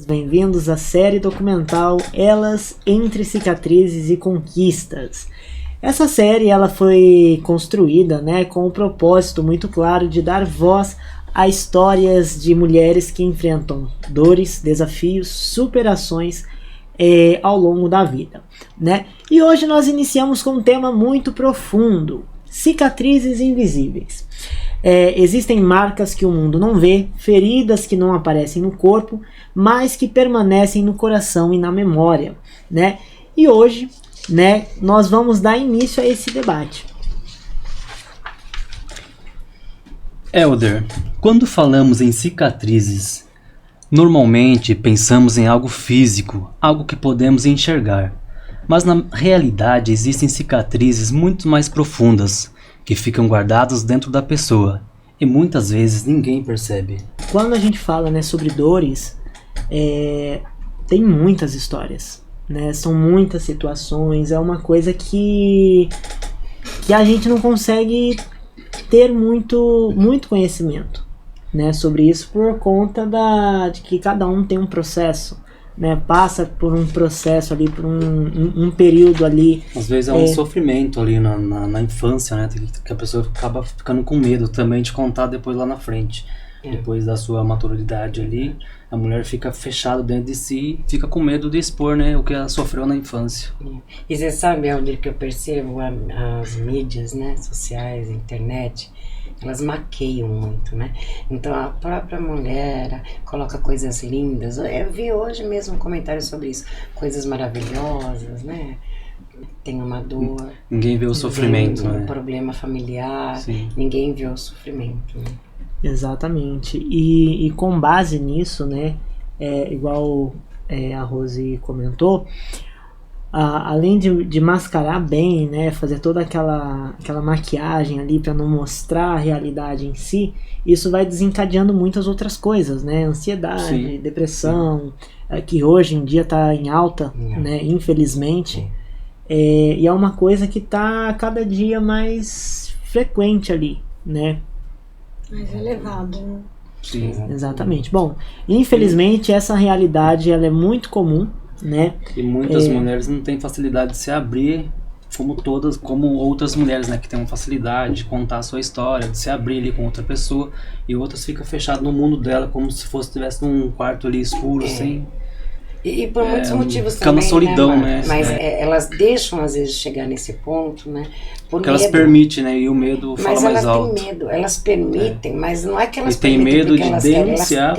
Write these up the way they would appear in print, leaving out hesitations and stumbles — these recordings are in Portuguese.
todos bem-vindos à série documental Elas Entre Cicatrizes e Conquistas. Essa série ela foi construída, com um propósito muito claro de dar voz a histórias de mulheres que enfrentam dores, desafios, superações ao longo da vida. E hoje nós iniciamos com um tema muito profundo: cicatrizes invisíveis. Existem marcas que o mundo não vê, feridas que não aparecem no corpo, mas que permanecem no coração e na memória. E hoje nós vamos dar início a esse debate. Elder, quando falamos em cicatrizes, normalmente pensamos em algo físico, algo que podemos enxergar. Mas na realidade existem cicatrizes muito mais profundas, que ficam guardadas dentro da pessoa, e muitas vezes ninguém percebe. Quando a gente fala sobre dores, tem muitas histórias, são muitas situações, é uma coisa que a gente não consegue ter muito conhecimento sobre isso, por conta de que cada um tem um processo. Passa por um processo ali, por um período ali. Às vezes é um sofrimento ali na infância, que a pessoa acaba ficando com medo também de contar depois lá na frente. Depois da sua maturidade ali, a mulher fica fechada dentro de si, fica com medo de expor o que ela sofreu na infância. E você sabe, Aldir, que eu percebo as mídias sociais, a internet, elas maqueiam muito, Então a própria mulher coloca coisas lindas. Eu vi hoje mesmo um comentário sobre isso, coisas maravilhosas, Tem uma dor. Ninguém vê o sofrimento, um problema familiar. Sim. Ninguém vê o sofrimento, Exatamente. E com base nisso, igual a Rose comentou, além de mascarar bem, fazer toda aquela maquiagem ali para não mostrar a realidade em si, isso vai desencadeando muitas outras coisas, ansiedade, Sim. depressão, que hoje em dia está em alta, infelizmente, e é uma coisa que está cada dia mais frequente ali, mais elevado, Sim. Exatamente. Bom, infelizmente essa realidade ela é muito comum, E muitas mulheres não têm facilidade de se abrir como outras mulheres, que têm uma facilidade de contar a sua história, de se abrir ali com outra pessoa, e outras ficam fechadas no mundo dela, como se estivesse num quarto ali escuro, sem... E por muitos motivos fica uma também, solidão, Mas elas deixam às vezes chegar nesse ponto, porque elas permitem, e o medo fala mais alto. Mas elas têm medo, elas permitem, mas não é que elas permitem. E tem medo de denunciar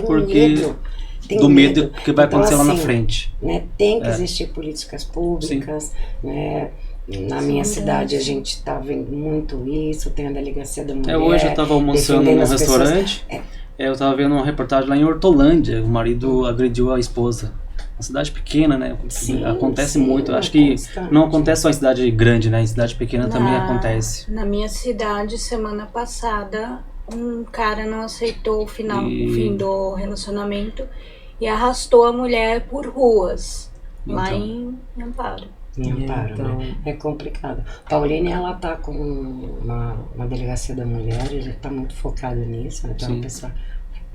do medo que vai acontecer lá na frente. Tem que existir políticas públicas, Na minha cidade a gente está vendo muito isso, tem a delegacia da mulher. Hoje eu estava almoçando num restaurante, eu estava vendo uma reportagem lá em Hortolândia, o marido agrediu a esposa. Uma cidade pequena, acontece muito. Eu acho que não acontece só em cidade grande, em cidade pequena também acontece. Na minha cidade, semana passada, um cara não aceitou o fim do relacionamento e arrastou a mulher por ruas, lá em Amparo. Então, é complicado. Pauline, ela tá com uma delegacia da mulher, ele tá muito focado nisso, Tem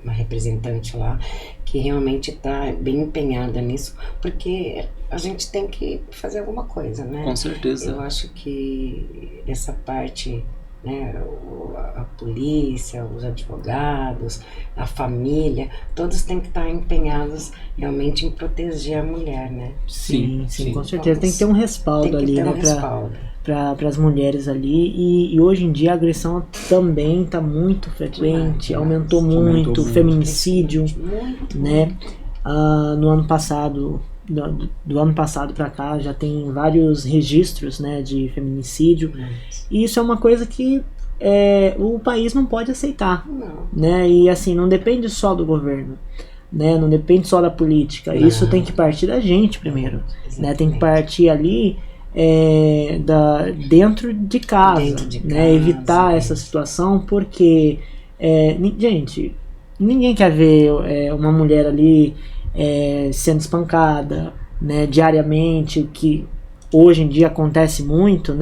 uma representante lá que realmente está bem empenhada nisso, porque a gente tem que fazer alguma coisa, Com certeza. Eu acho que essa parte, a polícia, os advogados, a família, todos têm que estar empenhados realmente em proteger a mulher, Sim, com certeza. Tem que ter um respaldo ali, para as mulheres ali, e hoje em dia a agressão também está muito frequente, aumentou muito o feminicídio, no ano passado, do ano passado para cá já tem vários registros, de feminicídio, e isso é uma coisa que o país não pode aceitar, e assim, não depende só do governo, não depende só da política, isso tem que partir da gente primeiro, tem que partir ali dentro de casa, evitar essa situação, porque gente, ninguém quer ver uma mulher ali sendo espancada, diariamente, que hoje em dia acontece muito,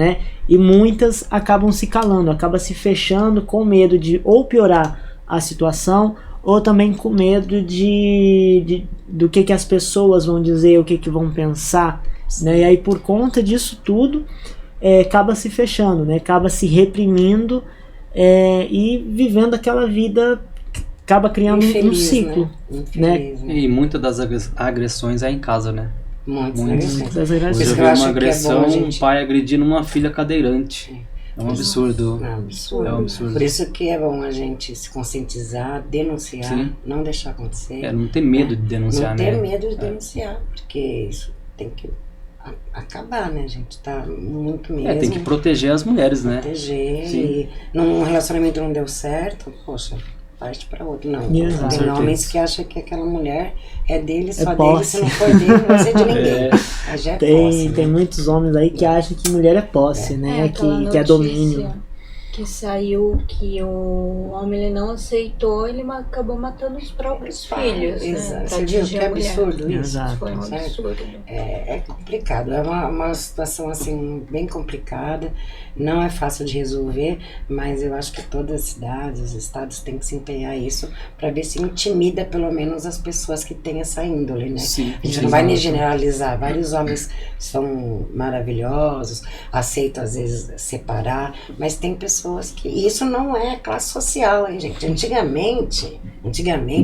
e muitas acabam se calando, acabam se fechando com medo de ou piorar a situação ou também com medo do que as pessoas vão dizer, o que vão pensar, né? E aí por conta disso tudo acaba se fechando, né? Acaba se reprimindo e vivendo aquela vida, acaba criando um ciclo, né? E muitas das agressões é em casa, né? Muitas das agressões. Você vê eu acho uma que agressão, bom, um pai agredindo uma filha cadeirante. É um absurdo. É um absurdo. É um absurdo. Por isso que é bom a gente se conscientizar, denunciar, Sim. não deixar acontecer. Não ter medo de denunciar, não ter né? medo de denunciar, porque isso tem que acabar, né? A gente tá muito mesmo. Tem que proteger as mulheres, né? Proteger. Sim. E num relacionamento não deu certo, poxa, parte para outro. Não, Exato. tem homens que acham que aquela mulher é dele, só dele, posse. se não for dele, não vai ser de ninguém. Mas já é posse, Tem né? muitos homens aí que acham que mulher é posse, né? Aquela Que é domínio. que saiu que o homem ele não aceitou, ele acabou matando os próprios filhos, né? Exato. Pra Você viu que atingir a mulher. absurdo isso? Exato. Foi um Certo? absurdo. É complicado, é uma situação assim bem complicada, não é fácil de resolver, mas eu acho que todas as cidades, os estados têm que se empenhar isso para ver se intimida pelo menos as pessoas que têm essa índole, né? Sim, A gente sim. não vai nem generalizar, vários homens são maravilhosos, aceitam às vezes separar, mas tem pessoas que... Isso não é classe social, hein, gente? Antigamente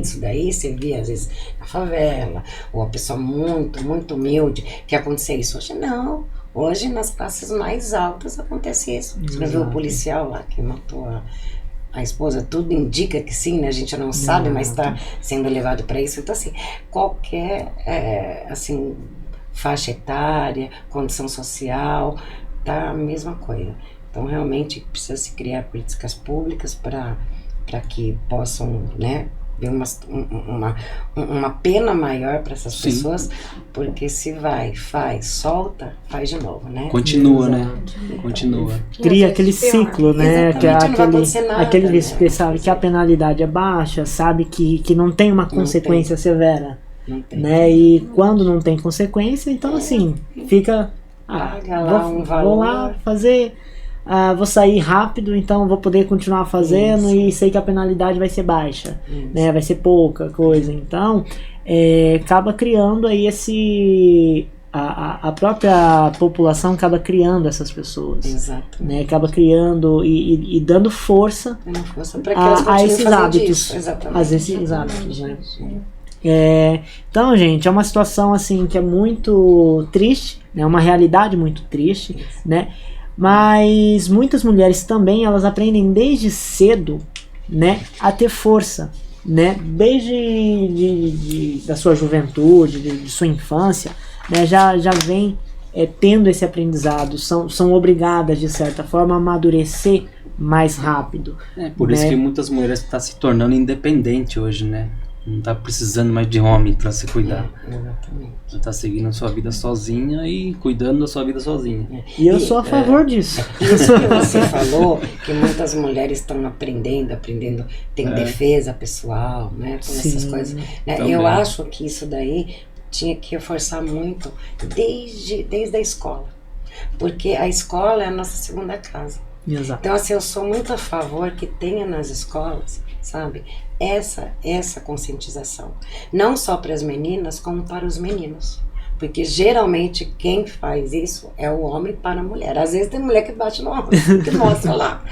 isso daí você via às vezes na favela, ou uma pessoa muito, muito humilde, que acontecia isso. Hoje não. Hoje nas classes mais altas acontece isso. Você não viu o policial lá que matou a esposa? Tudo indica que sim, né? A gente não sabe, mas está sendo levado para isso. Então assim, qualquer assim, faixa etária, condição social, tá a mesma coisa. Então realmente precisa se criar políticas públicas para que possam, né, ver uma pena maior para essas Sim. pessoas, porque se faz, solta, faz de novo, né? Continua, né? Continua. Cria aquele ciclo, né? Exatamente, não vai acontecer nada, aquele né? que sabe que a penalidade é baixa, sabe que não tem uma consequência severa, Não tem. né? E quando não tem consequência, então assim, fica... Paga lá um valor. Vou lá fazer... vou sair rápido, então vou poder continuar fazendo e sei que a penalidade vai ser baixa, né? Vai ser pouca coisa. Então, acaba criando aí a própria população acaba criando essas pessoas. Exato. Né? Acaba criando e dando força Para que elas a continuem esses fazendo hábitos. isso. Exatamente. A esses hábitos, né? Então, gente, é uma situação assim que é muito triste, né? Uma realidade muito triste, né? Mas muitas mulheres também, elas aprendem desde cedo, né, a ter força, né, desde da sua juventude, de sua infância, né, já vem tendo esse aprendizado, são obrigadas de certa forma a amadurecer mais rápido. Por isso que muitas mulheres estão se tornando independentes hoje, né? Não tá precisando mais de homem para se cuidar. Exatamente. Já tá seguindo a sua vida sozinha e cuidando da sua vida sozinha. E eu sou a favor disso. Isso que você falou, que muitas mulheres estão aprendendo, tem defesa pessoal, né? Todas essas coisas. Né? Eu acho que isso daí tinha que reforçar muito desde a escola. Porque a escola é a nossa segunda casa. Exato. Então, assim, eu sou muito a favor que tenha nas escolas, sabe, essa conscientização. Não só para as meninas, como para os meninos. Porque geralmente quem faz isso é o homem para a mulher. Às vezes tem mulher que bate no homem, que mostra lá.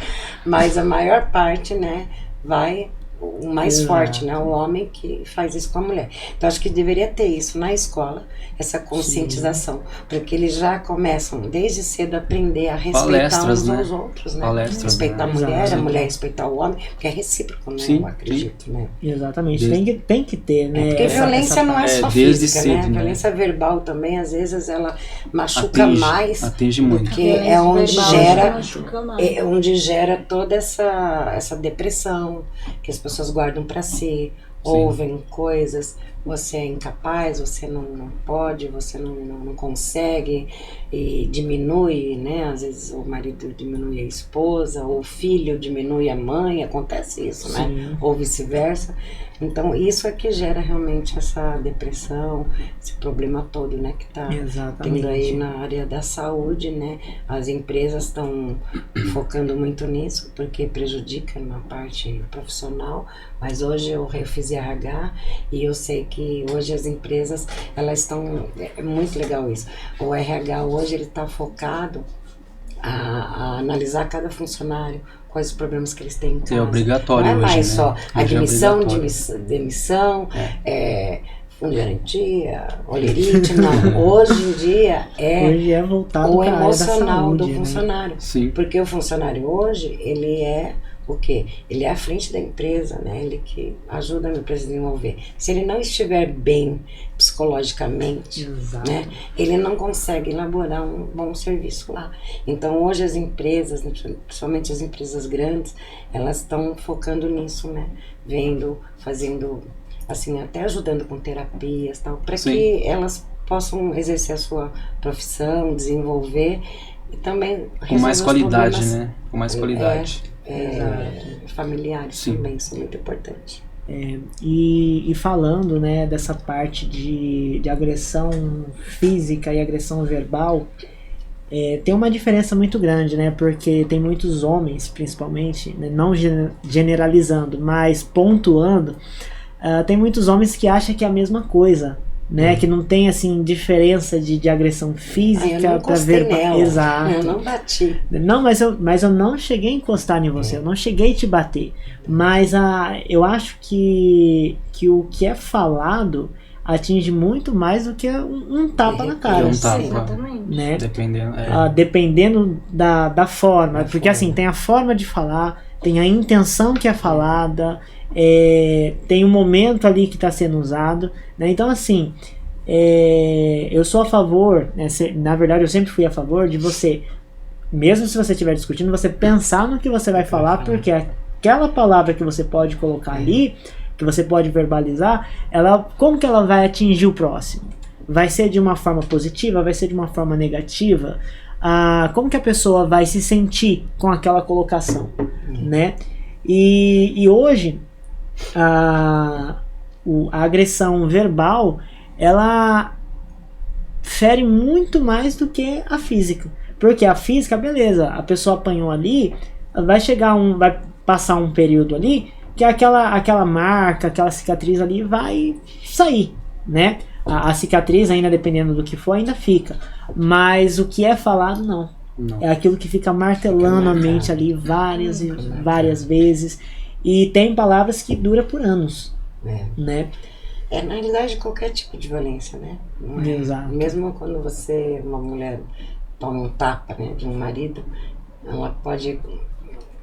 Mas a maior parte, né, vai... O mais forte, né? O homem que faz isso com a mulher. Então, acho que deveria ter isso na escola, essa conscientização, porque eles já começam desde cedo a aprender a respeitar Palestras, uns né? aos outros, né? Palestras, Respeitar né? a mulher, Exato. a mulher respeitar o homem, porque é recíproco, né? Sim, Eu acredito, né? Exatamente, tem que ter, né? Porque violência não é só desde física, cedo, né? né? Violência verbal também, às vezes ela machuca mais, atinge muito. porque é onde Verbal onde gera toda essa depressão que as pessoas guardam para si, ouvem coisas, você é incapaz, você não pode, você não consegue, e diminui, né? Às vezes o marido diminui a esposa, ou o filho diminui a mãe, acontece isso, né? Ou vice-versa. Então isso é que gera realmente essa depressão, esse problema todo, né? Que tá tendo aí na área da saúde, né? As empresas estão focando muito nisso, porque prejudica na parte profissional, mas hoje eu fiz de RH, e eu sei que hoje as empresas, elas estão, é muito legal isso. O RH hoje, ele está focado a analisar cada funcionário, quais os problemas que eles têm em casa. É obrigatório não é mais hoje, né? só admissão, Hoje demissão, fundo de garantia, olerite, não. Hoje em dia Hoje é voltado o para a área da emocional saúde, do né? funcionário. Sim. Porque o funcionário hoje, ele é o quê? Ele é à frente da empresa, né? Ele que ajuda a empresa a desenvolver. Se ele não estiver bem psicologicamente, Exato. né? Ele não consegue elaborar um bom serviço lá. Então hoje as empresas, né, principalmente as empresas grandes, elas estão focando nisso, né? Vendo, fazendo, assim, até ajudando com terapias, tal, para que elas possam exercer a sua profissão, desenvolver e também com mais resolver os qualidade, problemas, né? Com mais qualidade. familiares Sim. também, isso é muito importante. E falando, né, dessa parte de agressão física e agressão verbal, tem uma diferença muito grande, né? Porque tem muitos homens, principalmente, né, não generalizando, mas pontuando, tem muitos homens que acham que é a mesma coisa, né? Que não tem, assim, diferença de agressão física para verbal. Exato. Eu não bati. Não, mas eu não cheguei a encostar em você, eu não cheguei a te bater. Mas eu acho que o que é falado atinge muito mais do que um tapa na cara. Um tapa. Exatamente. Né? Dependendo. Dependendo da forma. Porque assim, tem a forma de falar, tem a intenção que é falada, tem o momento ali que está sendo usado. Né? Então assim, eu sou a favor, né, na verdade eu sempre fui a favor de você, mesmo se você estiver discutindo, você pensar no que você vai falar, porque aquela palavra que você pode colocar ali, que você pode verbalizar, como que ela vai atingir o próximo? Vai ser de uma forma positiva? Vai ser de uma forma negativa? Como que a pessoa vai se sentir com aquela colocação? Né? E hoje, a agressão verbal, ela fere muito mais do que a física. Porque a física, beleza, a pessoa apanhou ali, vai passar um período ali que aquela marca, aquela cicatriz ali vai sair, né? A cicatriz, ainda dependendo do que for, ainda fica. Mas o que é falado, não. É aquilo que fica martelando a mente ali várias e várias vezes. E tem palavras que duram por anos, né? Na realidade, qualquer tipo de violência, né? Exato. Mesmo quando uma mulher toma um tapa, né, de um marido, ela pode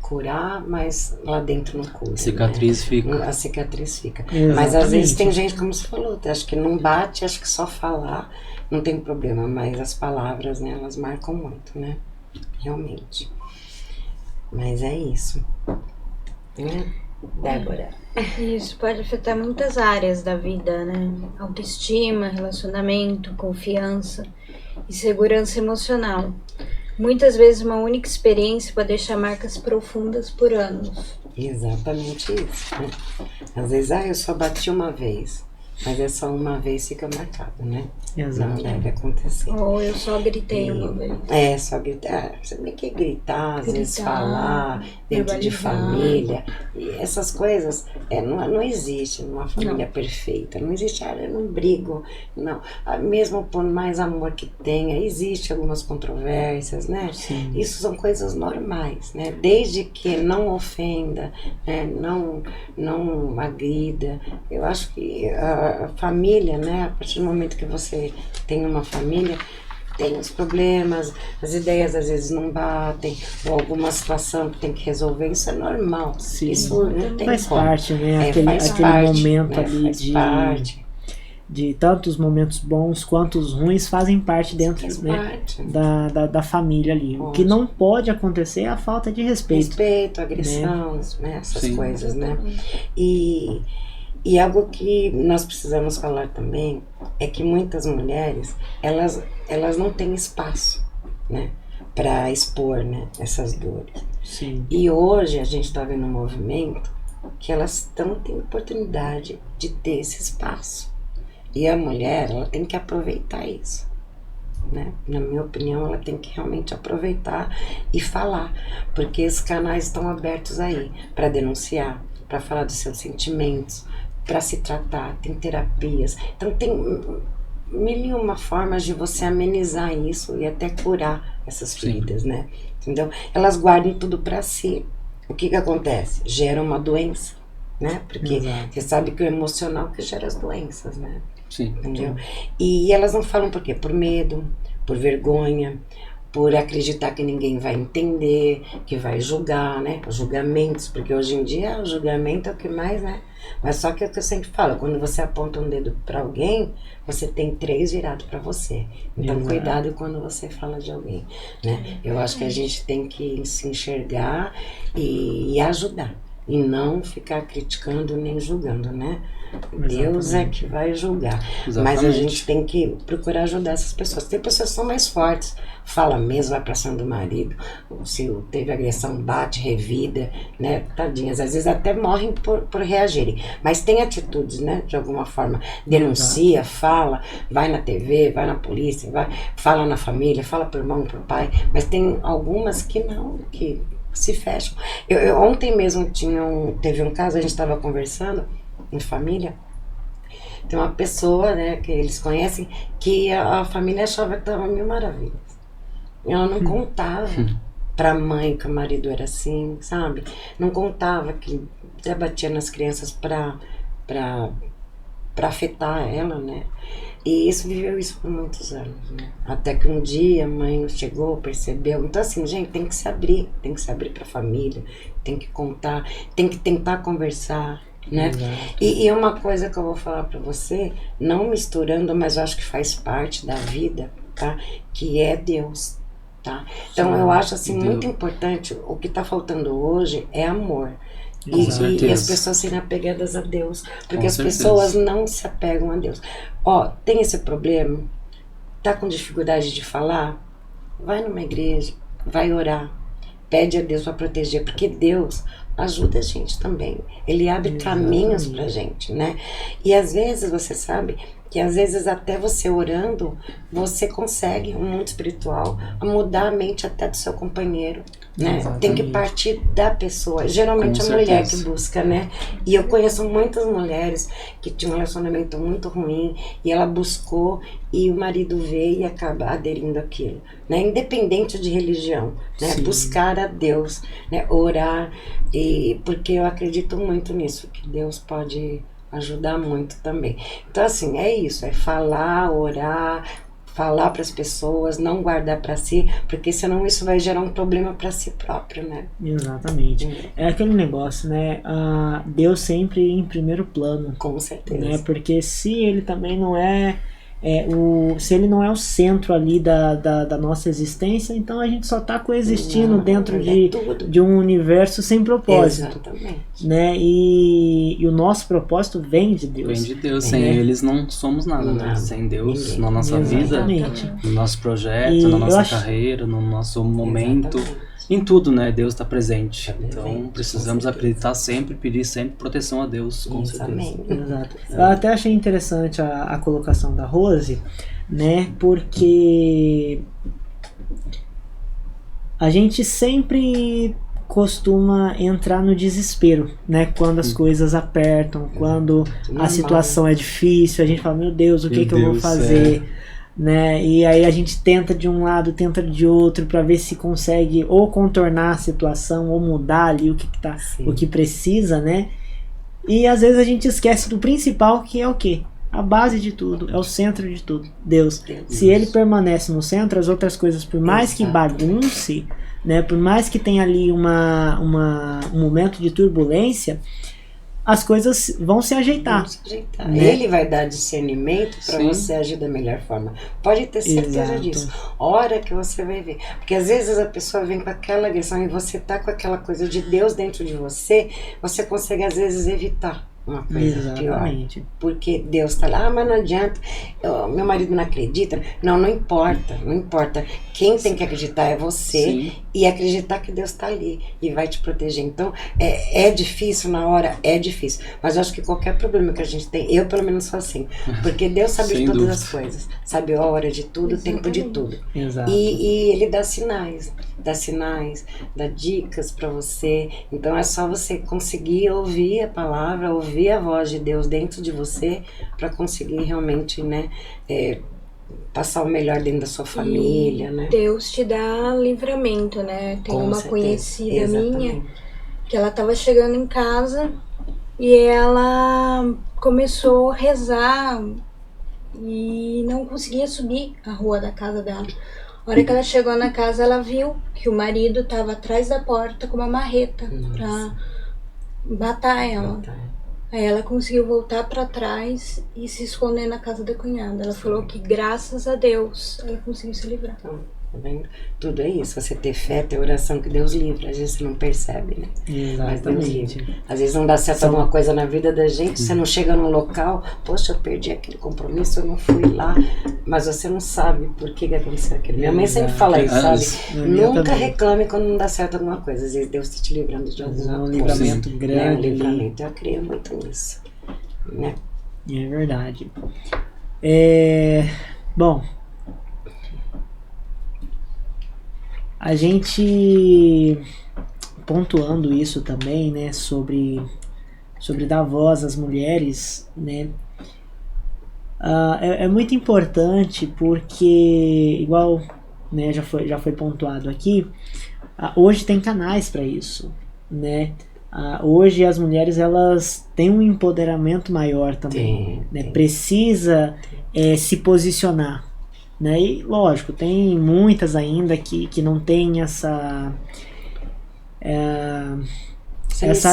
curar, mas lá dentro não cura. Cicatriz, né? fica. A cicatriz fica. Exatamente. Mas às vezes tem gente, como você falou, acho que não bate, acho que só falar não tem problema, mas as palavras, né, elas marcam muito, né? Realmente. Mas é isso. Débora. Isso pode afetar muitas áreas da vida, né? Autoestima, relacionamento, confiança e segurança emocional. Muitas vezes uma única experiência pode deixar marcas profundas por anos. Exatamente isso, né? Às vezes, eu só bati uma vez, mas é só uma vez fica marcado, né? Exato. Não deve acontecer. Ou eu só gritei uma vez. Só gritar. Você tem que gritar, às vezes Gritar, falar, dentro de verbalizar. família. E essas coisas não existe numa família perfeita. Não existe, eu não brigo. Não. Mesmo por mais amor que tenha, existe algumas controvérsias, né? Sim. Isso são coisas normais, né? Desde que não ofenda, né? Não agrida. Eu acho que a família, né? A partir do momento que você tem uma família, tem os problemas, as ideias às vezes não batem, ou alguma situação que tem que resolver, isso é normal. Sim. Isso não tem Faz como. parte, né? Aquele parte, momento né? ali Faz parte. de tantos momentos bons quanto os ruins fazem parte dentro, Faz né, parte. da família ali. O que não pode acontecer é a falta de respeito. Respeito, agressão, né? Essas Sim. coisas, né? E algo que nós precisamos falar também é que muitas mulheres, elas não têm espaço, né, para expor, né, essas dores. Sim. E hoje a gente está vendo um movimento que elas têm oportunidade de ter esse espaço. E a mulher, ela tem que aproveitar isso, né? Na minha opinião, ela tem que realmente aproveitar e falar, porque os canais estão abertos aí para denunciar, para falar dos seus sentimentos, para se tratar, tem terapias. Então tem mil e uma formas de você amenizar isso e até curar essas feridas, né? Entendeu? Elas guardam tudo para si. O que acontece? Gera uma doença, né? Porque você sabe que o emocional que gera as doenças, né? Sim. Entendeu? E elas não falam por quê? Por medo, por vergonha, por acreditar que ninguém vai entender, que vai julgar, né? Os julgamentos, porque hoje em dia o julgamento é o que mais, né? Mas só que é o que eu sempre falo, quando você aponta um dedo para alguém, você tem 3 virados para você. Então cuidado quando você fala de alguém, né? Eu acho que a gente tem que se enxergar e ajudar. E não ficar criticando nem julgando, né? Deus é que vai julgar. Mas a gente tem que procurar ajudar essas pessoas. Tem pessoas que são mais fortes, fala mesmo, vai pra cima do marido, se teve agressão, bate, revida, né? Tadinhas, às vezes até morrem por reagirem. Mas tem atitudes, né? De alguma forma, denuncia, fala, vai na TV, vai na polícia, fala na família, fala pro irmão, pro pai. Mas tem algumas que não, que se fecham. Ontem mesmo teve um caso, a gente estava conversando em família, tem uma pessoa, né, que eles conhecem, que a família achava que estava mil maravilhas. Ela não contava pra mãe que o marido era assim, sabe? Não contava que até batia nas crianças pra afetar ela, né? E viveu isso por muitos anos, né? Até que um dia a mãe chegou, percebeu. Então assim, gente, tem que se abrir pra família, tem que contar, tem que tentar conversar, né? E uma coisa que eu vou falar pra você, não misturando, mas eu acho que faz parte da vida, tá? Que é Deus, tá? Então eu acho assim muito importante, o que tá faltando hoje é amor. E as pessoas serem apegadas a Deus, porque as pessoas não se apegam a Deus. Ó, tem esse problema, tá com dificuldade de falar, vai numa igreja, vai orar, pede a Deus para proteger, porque Deus ajuda a gente também, Ele abre caminhos pra gente, né? E às vezes você sabe que às vezes até você orando, você consegue um mundo espiritual a mudar a mente até do seu companheiro, né? Tem que partir da pessoa, geralmente a mulher que busca, né? E eu conheço muitas mulheres que tinham um relacionamento muito ruim e ela buscou e o marido veio e acaba aderindo àquilo, né? Independente de religião, né? Buscar a Deus, né? Orar, porque eu acredito muito nisso, que Deus pode ajudar muito também. Então assim, é isso, é falar, orar, falar para as pessoas, não guardar para si, porque senão isso vai gerar um problema para si próprio, né? Exatamente. É aquele negócio, né? Deus sempre em primeiro plano. Com certeza. Né? Porque se ele também não se ele não é o centro ali da nossa existência, então a gente só está coexistindo dentro de um universo sem propósito. Exatamente. Né? E o nosso propósito vem de Deus. Vem de Deus, sem eles não somos nada, né? Sem Deus na nossa vida, no nosso projeto, na nossa carreira, no nosso momento. Em tudo, né? Deus está presente. Então precisamos acreditar sempre, pedir sempre proteção a Deus, com certeza. Exato. Eu até achei interessante a colocação da Rose, né? Porque a gente sempre costuma entrar no desespero, né? Quando as coisas apertam, quando a situação é difícil, a gente fala, meu Deus, o que eu vou fazer? Né? E aí a gente tenta de um lado, tenta de outro para ver se consegue ou contornar a situação ou mudar ali o que precisa, né? E às vezes a gente esquece do principal, que é o quê? A base de tudo, é o centro de tudo, Deus. Se ele permanece no centro, as outras coisas, por mais que bagunce, né, por mais que tenha ali um momento de turbulência, as coisas vão se ajeitar. Né? Ele vai dar discernimento para você agir da melhor forma. Pode ter certeza disso. Hora que você vai ver. Porque às vezes a pessoa vem com aquela agressão e você tá com aquela coisa de Deus dentro de você, você consegue às vezes evitar uma coisa pior. Porque Deus tá lá, mas não adianta, meu marido não acredita. Não importa, não importa. Quem tem que acreditar é você e acreditar que Deus tá ali e vai te proteger. Então, é difícil na hora, é difícil. Mas eu acho que qualquer problema que a gente tem, eu pelo menos sou assim, porque Deus sabe de todas as coisas. sabe a hora de tudo, o tempo de Exatamente. tudo. Exato. E ele dá sinais, dá dicas para você. Então é só você conseguir ouvir a palavra, ouvir a voz de Deus dentro de você para conseguir realmente, né, passar o melhor dentro da sua família, né? Deus te dá livramento, né? Tem Com uma certeza. conhecida Exatamente. minha que ela estava chegando em casa e ela começou a rezar e não conseguia subir a rua da casa dela. A hora que ela chegou na casa, ela viu que o marido estava atrás da porta com uma marreta para matar ela. Aí ela conseguiu voltar para trás e se esconder na casa da cunhada. Ela falou que graças a Deus ela conseguiu se livrar. Então, tá vendo? Tudo é isso, você ter fé, ter oração, que Deus livra. Às vezes você não percebe, né? Mas Deus Exatamente. livra. Às vezes não dá certo alguma coisa na vida da gente, você não chega num local, poxa, eu perdi aquele compromisso, eu não fui lá, mas você não sabe por que aconteceu aquilo. Minha mãe sempre fala isso, sabe? Nunca reclame quando não dá certo alguma coisa. Às vezes Deus está te livrando de alguma coisa. Livramento Né? grande. Um livramento. Eu creio muito nisso. Né? É verdade. Bom, a gente pontuando isso também, né, sobre dar voz às mulheres, né, é muito importante porque, igual, né, já foi pontuado aqui, hoje tem canais para isso, né. Hoje as mulheres elas têm um empoderamento maior também, né? Precisa se posicionar, né? E lógico, tem muitas ainda que não tem essa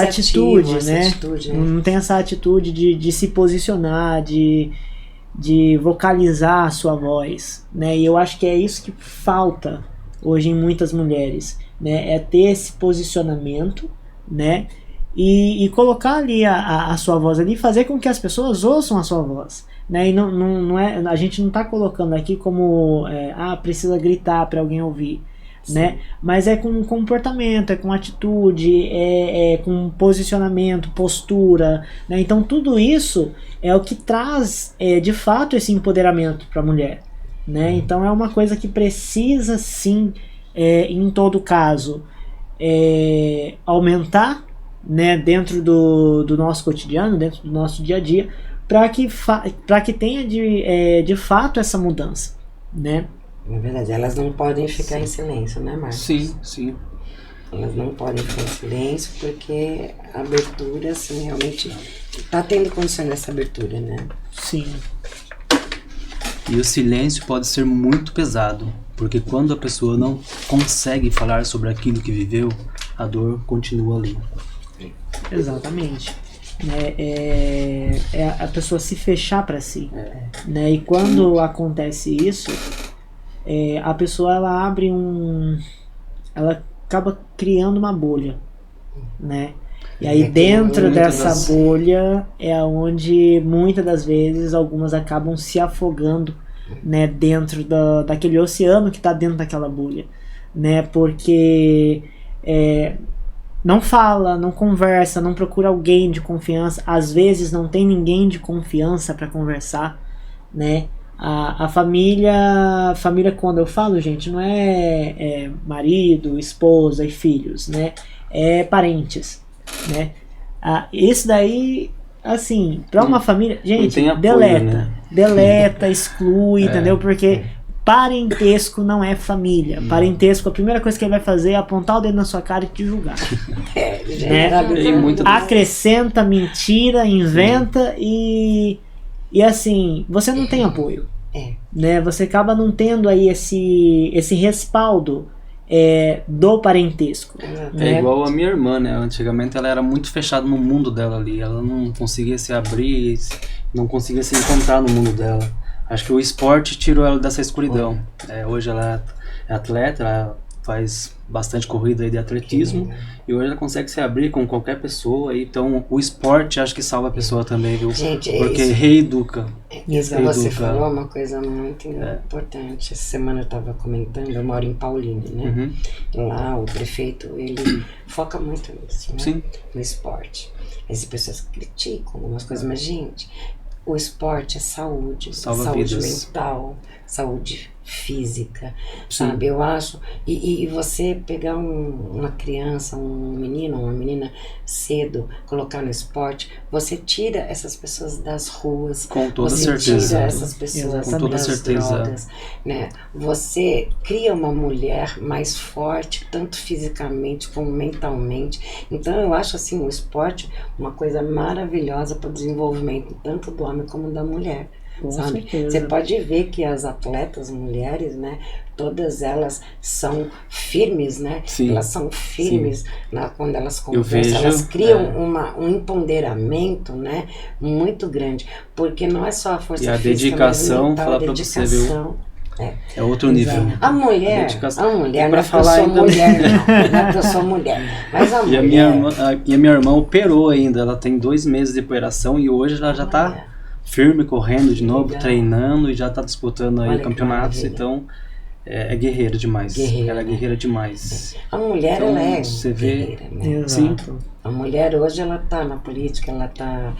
atitude, né? Não tem essa atitude de se posicionar, de vocalizar a sua voz, né? E eu acho que é isso que falta hoje em muitas mulheres, né? É ter esse posicionamento, né? E colocar ali a sua voz ali, fazer com que as pessoas ouçam a sua voz, né? E não é, a gente não está colocando aqui como precisa gritar para alguém ouvir, né? Mas é com comportamento, é com atitude, é com posicionamento, postura, né? Então tudo isso é o que traz de fato esse empoderamento para a mulher, né? Então é uma coisa que precisa sim, em todo caso, aumentar, né, dentro do nosso cotidiano, dentro do nosso dia a dia, para que tenha de fato essa mudança, né? É verdade, elas não podem ficar em silêncio, né, Marcos? Sim. Elas não podem ficar em silêncio porque a abertura, assim, realmente está tendo condições dessa abertura, né? Sim. E o silêncio pode ser muito pesado, porque quando a pessoa não consegue falar sobre aquilo que viveu, a dor continua ali. Exatamente. É a pessoa se fechar para si, né? E quando acontece isso, a pessoa ela acaba criando uma bolha, né? E aí dentro dessa bolha é onde muitas das vezes algumas acabam se afogando, né, dentro daquele oceano que está dentro daquela bolha, né? Porque não fala, não conversa, não procura alguém de confiança, às vezes não tem ninguém de confiança para conversar, né? A família, quando eu falo, gente, não é marido, esposa e filhos, né? É parentes, né? Isso daí, assim, para uma família, gente, apoio, deleta, né? Deleta, exclui, entendeu? Porque parentesco não é família. Parentesco, a primeira coisa que ele vai fazer é apontar o dedo na sua cara e te julgar. Né? Acrescenta mentira, inventa e assim, você não tem apoio. Né? Você acaba não tendo aí esse respaldo do parentesco. É igual a minha irmã, né? Antigamente ela era muito fechada no mundo dela ali. Ela não conseguia se abrir, não conseguia se encontrar no mundo dela. Acho que o esporte tirou ela dessa escuridão. Hoje ela é atleta, ela faz bastante corrida aí de atletismo e hoje ela consegue se abrir com qualquer pessoa. Então o esporte acho que salva a pessoa também, viu? Gente, porque reeduca. Isso que você falou é uma coisa muito importante. Essa semana eu estava comentando, eu moro em Paulínia, né? Lá o prefeito, ele foca muito nisso, né? Sim. No esporte. As pessoas criticam algumas coisas, mas gente, o esporte é saúde, Salva saúde vidas. mental, saúde física, Sim. sabe? Eu acho, e você pegar uma criança, um menino, uma menina cedo, colocar no esporte, você tira essas pessoas das ruas, Com toda você certeza. tira essas pessoas Com toda das certeza. drogas, né? Você cria uma mulher mais forte, tanto fisicamente como mentalmente. Então eu acho assim o esporte uma coisa maravilhosa para o desenvolvimento tanto do homem como da mulher. Com Sabe? certeza. Você pode ver que as atletas mulheres, né, todas elas são firmes, né? Sim. Elas são firmes quando elas Eu conversam, vejo, elas criam um empoderamento, né, muito grande, porque não é só a força E a física, dedicação, mas mental, falar a pra você, dedicação. É outro nível. A mulher, Dedicação. a mulher, E não pra é que eu falar sou ainda- mulher, não é que eu sou mulher, mas a E mulher... a minha irmã operou ainda, ela tem 2 meses de operação e hoje ela já tá firme, correndo de novo, Legal. treinando e já tá disputando aí Olha que campeonatos, maravilha. então é guerreira demais. Guerreira, Ela é né? guerreira demais. A mulher, Então, ela é você vê- guerreira, né? Exato. A mulher hoje ela está na política, ela está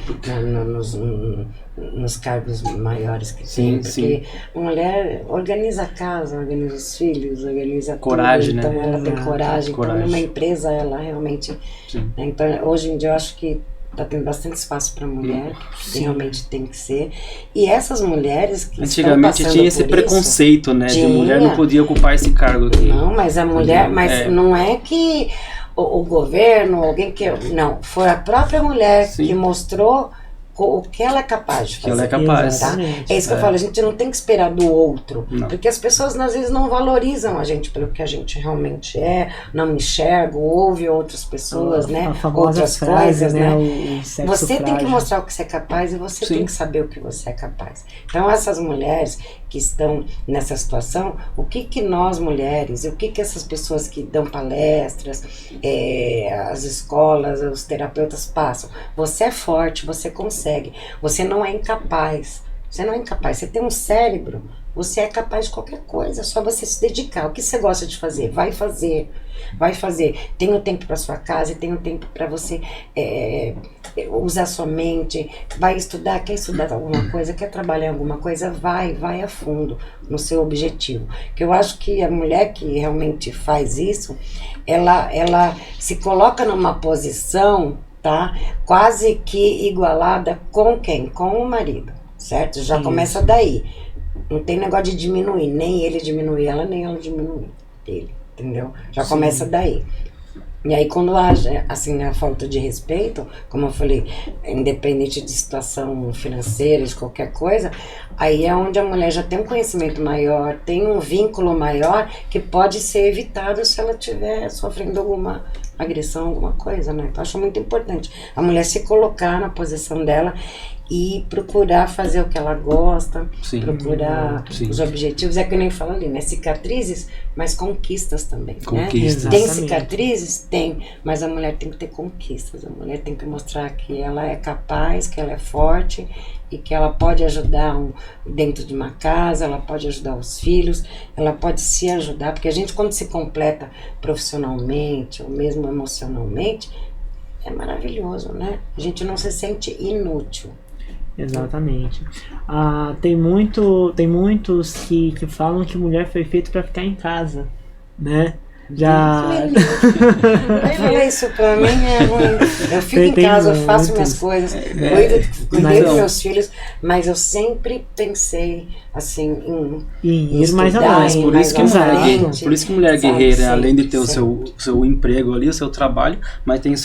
nos cargos maiores que Sim, tem, porque a mulher organiza a casa, organiza os filhos, organiza Coragem, tudo, então né? ela tem Exato. coragem. Coragem. Então numa empresa ela realmente... Sim. né? Então hoje em dia eu acho que está tendo bastante espaço para a mulher, que Sim. realmente tem que ser. E essas mulheres que Antigamente estão tinha esse passando por isso, preconceito, né? De Tinha. mulher não podia ocupar esse cargo aqui. não, mas a mulher, mas É. não é que o governo, alguém que... Não, foi a própria mulher Sim. que mostrou o que ela é capaz de Que fazer. ela é capaz. Tá? Exatamente. É isso que eu falo, a gente não tem que esperar do outro, Não. porque as pessoas às vezes não valorizam a gente pelo que a gente realmente é, não enxergam, ouvem outras pessoas, né? A famosa Outras frase, coisas, né? O sexo Você tem que frágil. mostrar o que você é capaz e você Sim. tem que saber o que você é capaz. Então essas mulheres que estão nessa situação, o que nós mulheres, o que essas pessoas que dão palestras, as escolas, os terapeutas passam? Você é forte, você consegue, você não é incapaz. Você não é incapaz, você tem um cérebro, você é capaz de qualquer coisa, é só você se dedicar. O que você gosta de fazer? Vai fazer. Vai fazer. Tem um tempo para sua casa, tem um tempo para você usar sua mente, vai estudar, quer estudar alguma coisa, quer trabalhar em alguma coisa, vai a fundo no seu objetivo. Que eu acho que a mulher que realmente faz isso, ela se coloca numa posição, tá, quase que igualada com quem? Com o marido, certo? Já Isso. começa daí. Não tem negócio de diminuir, nem ele diminuir ela, nem ela diminuir ele, entendeu? Já Sim. começa daí. E aí quando haja, assim, a falta de respeito, como eu falei, independente de situação financeira, de qualquer coisa, aí é onde a mulher já tem um conhecimento maior, tem um vínculo maior que pode ser evitado se ela estiver sofrendo alguma agressão, alguma coisa, né? Então, eu acho muito importante a mulher se colocar na posição dela e procurar fazer o que ela gosta, Sim. procurar Sim. os objetivos, é que nem fala ali, né? Cicatrizes, mas conquistas também, Conquistas. né? Tem Exatamente. cicatrizes? Tem, mas a mulher tem que ter conquistas, a mulher tem que mostrar que ela é capaz, que ela é forte e que ela pode ajudar dentro de uma casa, ela pode ajudar os filhos, ela pode se ajudar, porque a gente quando se completa profissionalmente ou mesmo emocionalmente, é maravilhoso, né? A gente não se sente inútil. Exatamente. Tem muitos que falam que mulher foi feita para ficar em casa, né? Já Vai falar isso pra mim é ruim. Eu fico Tem- em tem casa, eu faço minhas muitos. coisas, cuidei mas dos não. meus filhos, mas eu sempre pensei assim em ir mais estudar, além. Por mais isso que mulher, além. por isso que mulher Sabe, guerreira, sempre, além de ter o sempre. seu emprego ali, o seu trabalho, mas tem o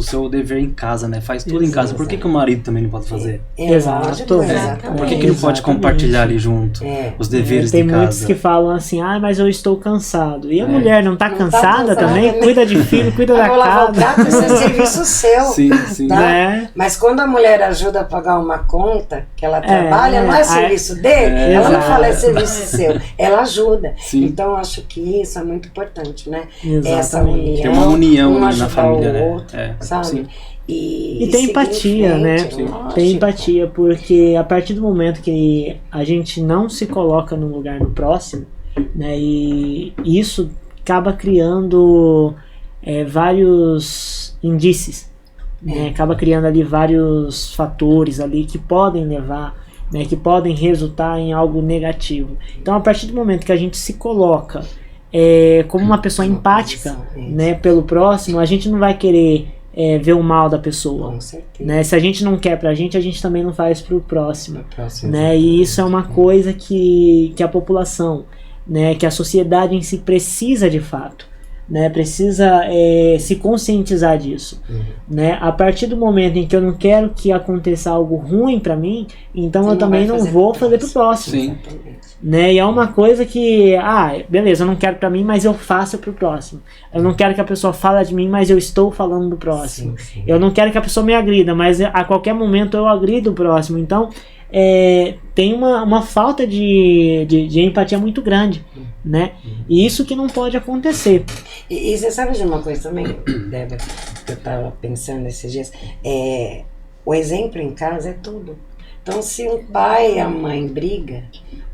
seu dever em casa, né? Faz tudo em casa. Por que o marido também não pode fazer? Exato. Lógico, exatamente. Por que não pode Exatamente. compartilhar ali junto É. os deveres Tem de muitos casa? que falam assim, mas eu estou cansado. E a É. mulher não tá Não tá cansada cansada, também? né? Cuida de filho, cuida Eu da vou lavar o casa. prato, isso é serviço seu. Sim, sim. Tá? Né? Mas quando a mulher ajuda a pagar uma conta, que ela trabalha, não é serviço dele, ela não exato. fala é serviço seu, ela ajuda. Sim. Então eu acho que isso é muito importante, né? Exatamente. Essa união, Tem uma união um ali na ajudar família, o né? outro, É, sabe? sim. E tem seguir em empatia, né? frente, Sim. lógico. Tem empatia, porque a partir do momento que a gente não se coloca no lugar do próximo, né, e isso acaba criando vários indícios, né? Acaba criando ali vários fatores ali que podem levar, né, que podem resultar em algo negativo. Então, a partir do momento que a gente se coloca como uma pessoa empática, né, pelo próximo, a gente não vai querer ver o mal da pessoa. Com certeza. Né? Se a gente não quer pra gente, a gente também não faz pro próximo. Né? Exatamente. E isso é uma coisa que a população, né, que a sociedade em si precisa de fato. Né, precisa se conscientizar disso. Né? A partir do momento em que eu não quero que aconteça algo ruim para mim, então Você eu não também vai não vou fazer pro próximo. Sim. Né? E é uma coisa que, beleza, eu não quero para mim, mas eu faço pro próximo. Eu não quero que a pessoa fale de mim, mas eu estou falando do próximo. Sim. Eu não quero que a pessoa me agrida, mas a qualquer momento eu agrido o próximo. Então, tem uma falta de empatia muito grande. Né? E isso que não pode acontecer. E você sabe de uma coisa também, Débora, que eu tava pensando esses dias? O exemplo em casa é tudo. Então, se um pai e a mãe brigam,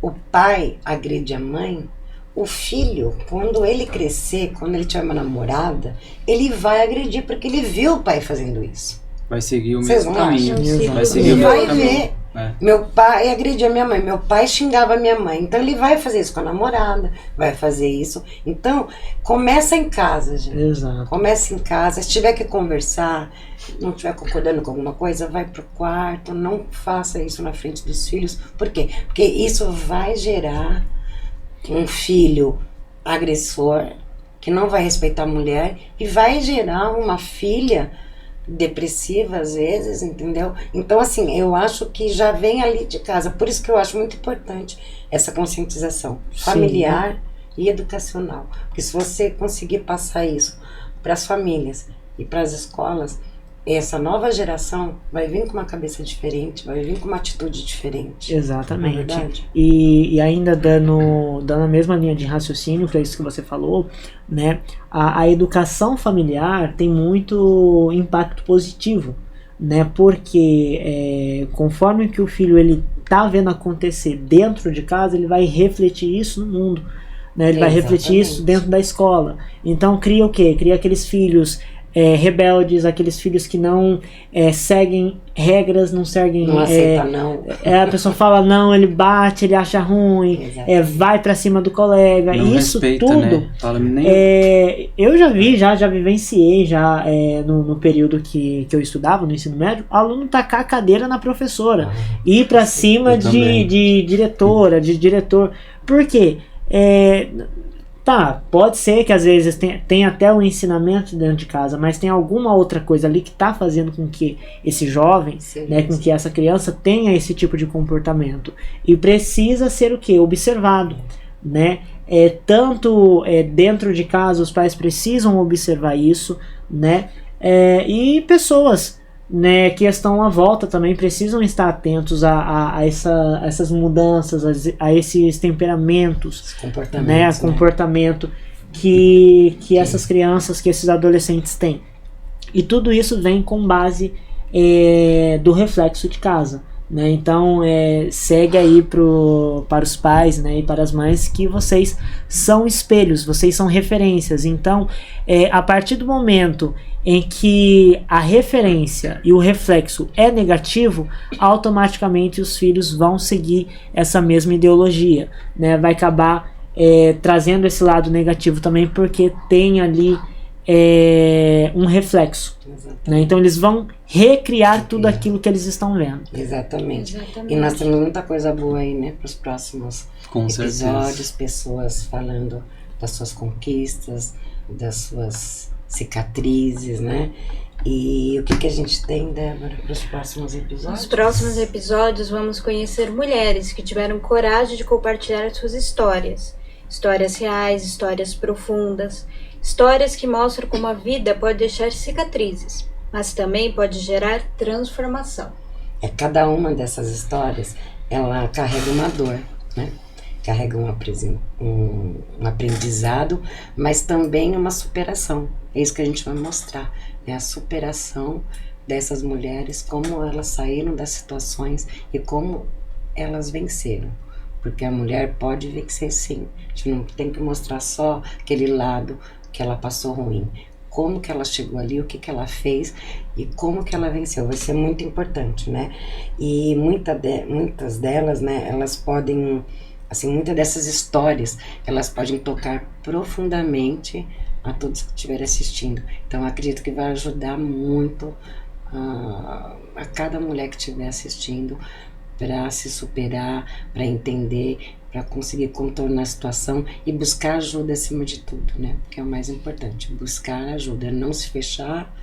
o pai agride a mãe, o filho, quando ele crescer, quando ele tiver uma namorada, ele vai agredir porque ele viu o pai fazendo isso. Vai seguir o Vocês mesmo não caminho. acham? Vai seguir Ele o mesmo vai caminho. ver. É. Meu pai agredia minha mãe, meu pai xingava minha mãe, então ele vai fazer isso com a namorada, vai fazer isso. Então, começa em casa, gente. Exato. Começa em casa, se tiver que conversar, não estiver concordando com alguma coisa, vai pro quarto, não faça isso na frente dos filhos. Por quê? Porque isso vai gerar um filho agressor, que não vai respeitar a mulher, e vai gerar uma filha depressiva às vezes, entendeu? Então, assim, eu acho que já vem ali de casa. Por isso que eu acho muito importante essa conscientização familiar e educacional. Porque se você conseguir passar isso para as famílias e para as escolas, essa nova geração vai vir com uma cabeça diferente, vai vir com uma atitude diferente. Exatamente. Não é verdade? E ainda dando a mesma linha de raciocínio para isso que você falou, né? A educação familiar tem muito impacto positivo, né? Porque conforme que o filho ele tá vendo acontecer dentro de casa, ele vai refletir isso no mundo, né? Ele vai refletir isso dentro da escola. Então cria o quê? Cria aqueles filhos rebeldes, aqueles filhos que não seguem regras, não seguem. Não aceita não. A pessoa fala não, ele bate, ele acha ruim, vai pra cima do colega. Não isso respeita, tudo. né? Fala, nem... Eu já vivenciei no período que eu estudava, no ensino médio, aluno tacar a cadeira na professora, ir pra cima de diretora, de diretor. Por quê? Tá, pode ser que às vezes tenha até um ensinamento dentro de casa, mas tem alguma outra coisa ali que está fazendo com que esse jovem, né, com que essa criança tenha esse tipo de comportamento. E precisa ser o quê? Observado, né? Tanto dentro de casa os pais precisam observar isso, né? E pessoas, né, que estão à volta também precisam estar atentos a essas mudanças, a esses temperamentos, né, a comportamento que essas crianças, que esses adolescentes têm. E tudo isso vem com base do reflexo de casa. Né? Então segue aí para os pais, né, e para as mães que vocês são espelhos, vocês são referências. Então a partir do momento em que a referência e o reflexo é negativo, automaticamente os filhos vão seguir essa mesma ideologia, né? Vai acabar trazendo esse lado negativo também, porque tem ali um reflexo, né? Então eles vão recriar tudo aquilo que eles estão vendo. Exatamente. E nós temos muita coisa boa aí, né, para os próximos episódios, pessoas falando das suas conquistas, das suas cicatrizes, né? E o que a gente tem, Débora, para os próximos episódios? Nos próximos episódios vamos conhecer mulheres que tiveram coragem de compartilhar suas histórias. Histórias reais, histórias profundas, histórias que mostram como a vida pode deixar cicatrizes, mas também pode gerar transformação. Cada uma dessas histórias, ela carrega uma dor, né? Carrega um aprendizado, mas também uma superação. É isso que a gente vai mostrar, né? A superação dessas mulheres, como elas saíram das situações e como elas venceram. Porque a mulher pode vencer sim. A gente não tem que mostrar só aquele lado que ela passou ruim. como que ela chegou ali, o que que ela fez e como que ela venceu. Vai ser muito importante, né? E muitas delas, né, elas podem, assim, muitas dessas histórias, elas podem tocar profundamente a todos que estiverem assistindo. Então, acredito que vai ajudar muito a cada mulher que estiver assistindo para se superar, para entender, para conseguir contornar a situação e buscar ajuda acima de tudo, né? Porque é o mais importante, buscar ajuda, não se fechar,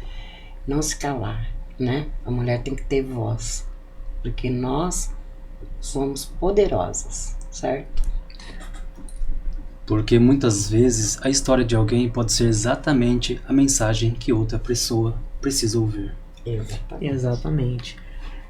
não se calar, né? A mulher tem que ter voz, porque nós somos poderosas, certo? Porque muitas vezes a história de alguém pode ser exatamente a mensagem que outra pessoa precisa ouvir. Exatamente.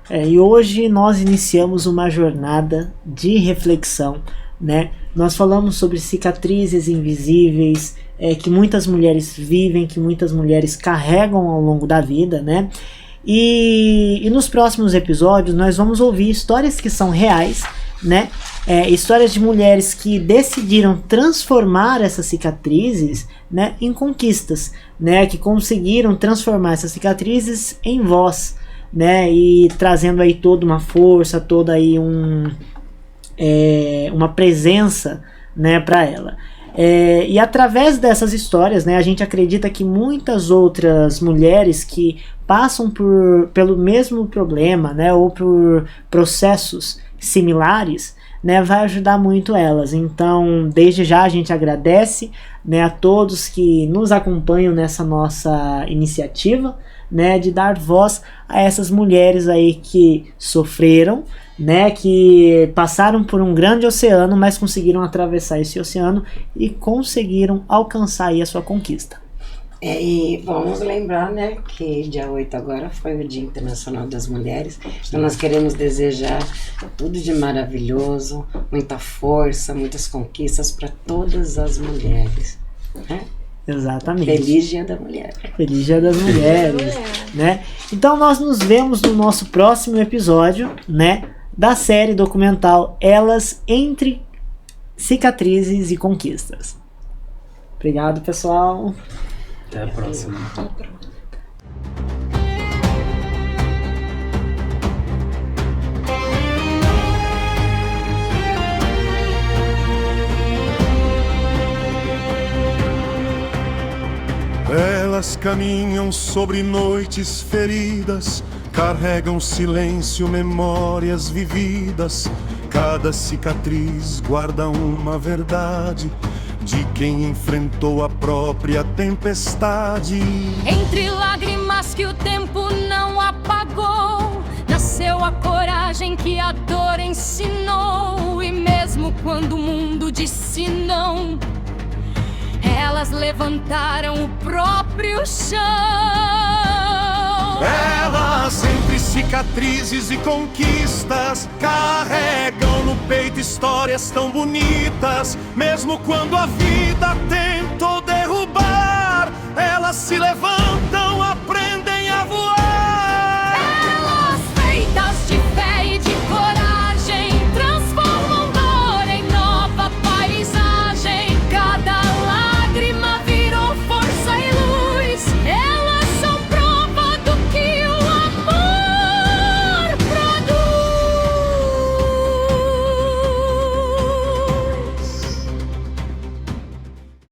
E hoje nós iniciamos uma jornada de reflexão, né? Nós falamos sobre cicatrizes invisíveis, que muitas mulheres vivem, que muitas mulheres carregam ao longo da vida, né? E nos próximos episódios nós vamos ouvir histórias que são reais, né? Histórias de mulheres que decidiram transformar essas cicatrizes, né, em conquistas, né? Que conseguiram transformar essas cicatrizes em voz, né, e trazendo aí toda uma força, toda aí uma presença, né, para ela. E através dessas histórias, né, a gente acredita que muitas outras mulheres que passam pelo mesmo problema, né, ou por processos similares, né, vai ajudar muito elas. Então, desde já a gente agradece, né, a todos que nos acompanham nessa nossa iniciativa, né, de dar voz a essas mulheres aí que sofreram, né, que passaram por um grande oceano, mas conseguiram atravessar esse oceano e conseguiram alcançar aí a sua conquista. E vamos lembrar, né, que dia 8 agora foi o Dia Internacional das Mulheres. Então nós queremos desejar tudo de maravilhoso, muita força, muitas conquistas para todas as mulheres, né? Exatamente. Feliz Dia da Mulher. Feliz Dia das Mulheres, né? Então nós nos vemos no nosso próximo episódio, né, da série documental Elas entre Cicatrizes e Conquistas. Obrigado, pessoal. Até a próxima. Elas caminham sobre noites feridas, carregam silêncio, memórias vividas. Cada cicatriz guarda uma verdade de quem enfrentou a própria tempestade. Entre lágrimas que o tempo não apagou, nasceu a coragem que a dor ensinou. E mesmo quando o mundo disse não, elas levantaram o próprio chão. Elas, entre cicatrizes e conquistas, carregam no peito histórias tão bonitas. Mesmo quando a vida tem